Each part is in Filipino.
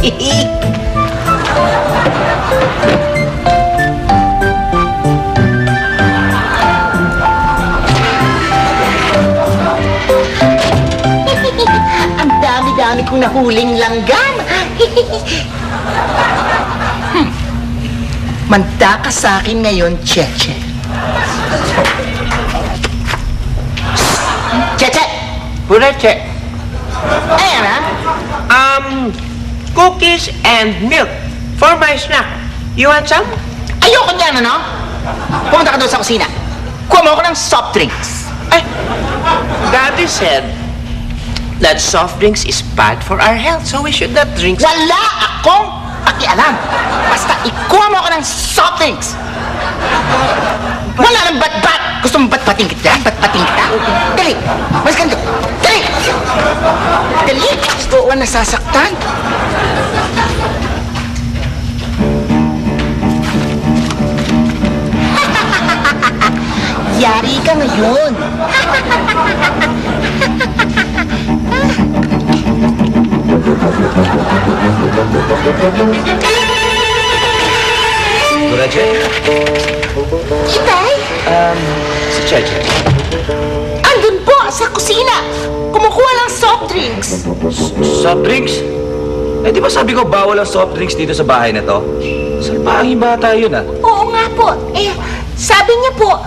Ang dami-dami kong nahuling langgam. Manda ka sa akin ngayon, Cheche. Cheche! Bureche. Ayan ha? Cookies and milk for my snack. You want some? Ayoko niyan, ano? Pumunta ka doon sa kusina. Kuha mo ako ng soft drinks. Ay, Daddy said that soft drinks is bad for our health, so we should not drink. Wala akong pakialam. Basta ikuha mo ako ng soft drinks. Wala nang bat-bat. Gusto mong bat-bating kita? Bat-bating kita? Dali. Mas ganito. Dali. Dali. Gusto ko nasasaktan. Yari ka ngayon. Bureche? Itay? Si Cheche. Andun po sa kusina. Kumukuha ng soft drinks. Soft drinks? Eh, di ba sabi ko bawal ang soft drinks dito sa bahay na to? Salpahang bata yun, ah. Oo nga po. Eh, sabi niya po,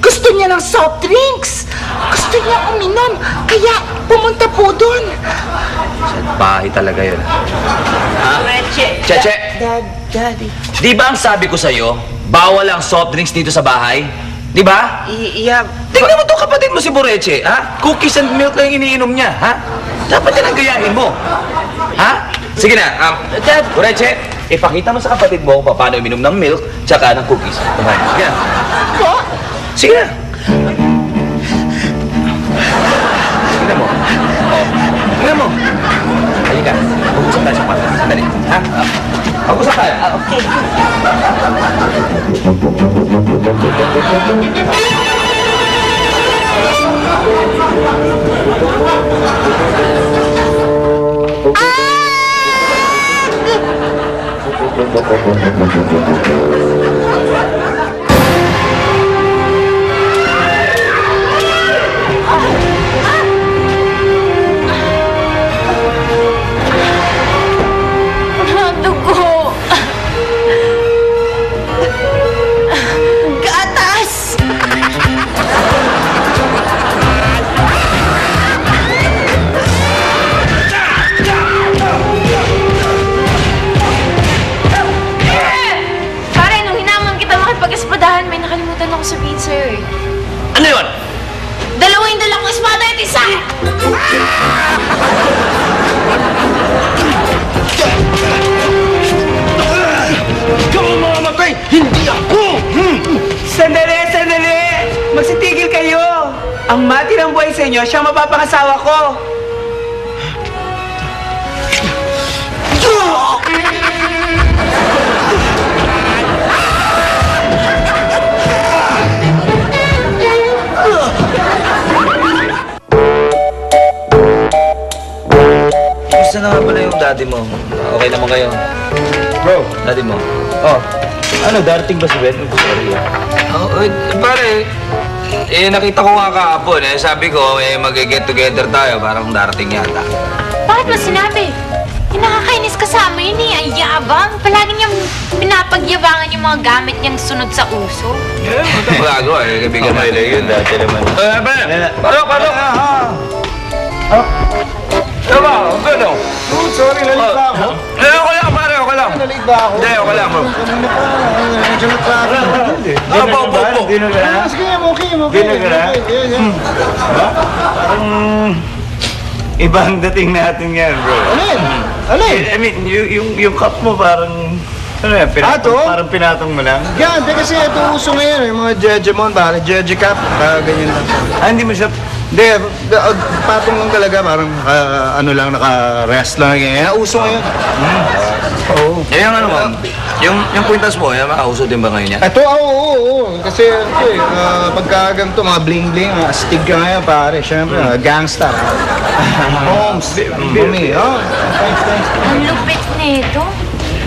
gusto niya ng soft drinks. Gusto niya uminom. Kaya pumunta po doon. Salpahi talaga yun. Bureche. Cheche! Daddy. Di ba ang sabi ko sa'yo, bawal ang soft drinks dito sa bahay? Di ba? Yeah. Tingnan mo to kapatid mo si Bureche, ha? Cookies and milk lang yung iniinom niya, ha? Dapat yan ang gayahin mo. Ha? Sige na, Dad, Bureche, ipakita mo sa kapatid mo kung paano uminom ng milk tsaka ng cookies. Kumain. Sige na. Po? Sige na. Tingnan mo. Oh. Tingnan mo. Halika. Pag-usap tayo sa kwarto. Sandali. Ha? Pag-usap tayo. Okay. Dugo! Gatas! Pare, nung hinamon kita makipag-espadahan, may nakalimutan ako sabihin sa'yo eh. Ano yun? Dalawa yung dalang espada at isa! Ikaw ang mamamatay! Hindi ako! Sandali, sandali! Magsitigil kayo! Ang mati ng buhay sa inyo, siya mapapangasawa ko! Gusto na nga pala yung daddy mo. Okay naman kayo. Bro, daddy mo. Oh, ano, darating ba si Ben? Sorry, pare, nakita ko nga kahapon sabi ko, mag-get together tayo, parang darating yata. Bakit mo sinabi? Nakakainis ka sa amin eh. Ang yabang. Palagi niyang pinapagyabangan yung mga gamit niyang sunod sa uso. Ito magagawa kaibigan natin. Okay, yun, dati naman. Parok! Ano ba? Ang gano'n? Sorry, lalit ba ako? Okay lang, pare, okay lang. Lalit ba ako? Hindi, okay lang, bro. Kanina pa, medyo nag-traffic. Opo. Sige, okay. Parang ibang dating natin yan, bro. Alin? I mean, yung cup mo parang, ano yan, to? parang pinatong mo lang. Yan, kasi ito uso ngayon, yung mga Jejemon, parang Jeje Cup, ganyan lang. Hindi mo siya, Hindi, patong lang talaga, parang ano lang, naka-rest lang. Yan, uso ngayon. Oo. Eh, yung ano mo, yung kwintas mo, yung makauso din ba ngayon yan? Ito, oo. Kasi ito eh, pagka ganito, mga bling-bling, astig ka ngayon pare. Siyempre, gangster. Homes, bumi. Oh, thanks. Ang lupit nito.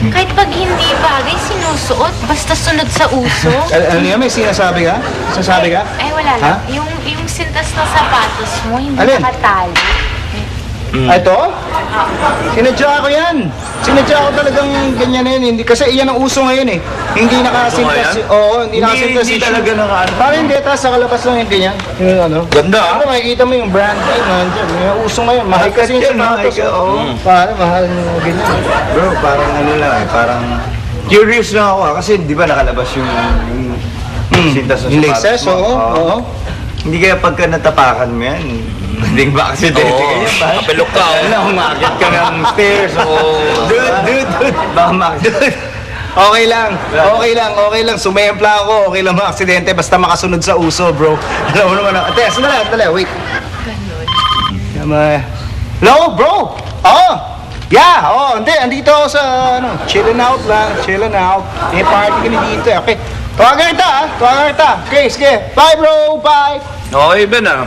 Kahit pag hindi bagay, sinusuot. Basta sunod sa uso. Ano yan, may sinasabi ka? Sinasabi ka? Ay, wala Ha? lang. Yung sintas ng sapatos mo, hindi Alin? nakatali. Ito? Sinadya ko yan. Sinadya ko talagang ganyan na yun. Hindi, kasi iyan ang uso ngayon eh. Hindi nakasintas. Oo, hindi nakasintas. Hindi talaga nakaano. Parang hindi, tapos sa kalapas lang yung ganyan. Yung ano. Ganda, ah. Ano, makikita mo yung brand name nandyan. Yung uso ngayon. Mahal kasi yung Yan, mahal sapatos. ka, oo. Parang mahal yung ganyan. Bro, parang ano lang eh, parang curious lang ako kasi di ba nakalabas yung sintas ng Yung sapatos laces, mo? oo. Hindi kaya pagka natapakan mo yan, hindi ba aksidente Oo, ganyan ba? kapilok ka, oh. Wala, umakit ka ng stairs, dude, baka makit. Okay lang. Sumempla ako. Okay lang mga aksidente. Basta makasunod sa uso, bro. Alam mo naman. Ate, sandali. Wait. Hello, bro? Oo. Yeah, hindi. Andito ako sa, chillin' out lang. May party kami dito. Okay. Tawagan kita. Okay, sige. Bye, bro. Bye. Okay, Ben, ah.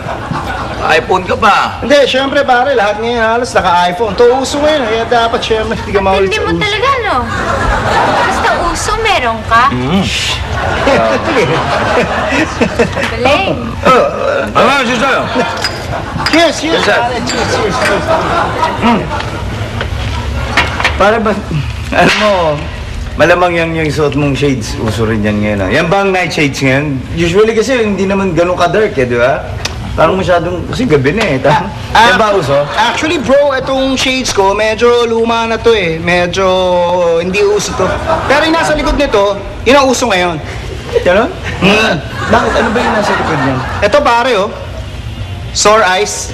iPhone ka pa. Hindi, syempre pare, lahat ngayon halos naka-iPhone. To uso ngayon, kaya dapat syempre hindi ka maulit Hindi sa mo uso. talaga, no? Basta uso, meron ka. Galing. Ano ba, siya sa'yo? Cheers, sir. pare. Cheers. Para ba, alam mo, malamang yung suot mong shades, uso rin yan ngayon. Yan ba ang night shades ngayon? Usually kasi hindi naman ganun ka-dark eh, di ba? Parang masyadong, kasi gabi na eh. Yan ba uso? Actually bro, itong shades ko, medyo luma na to eh. Medyo hindi uso to. Pero yung nasa likod nito, yun ang uso ngayon. Ganon? Bakit? Ano ba yung nasa likod niyan? Ito pare oh, sore eyes.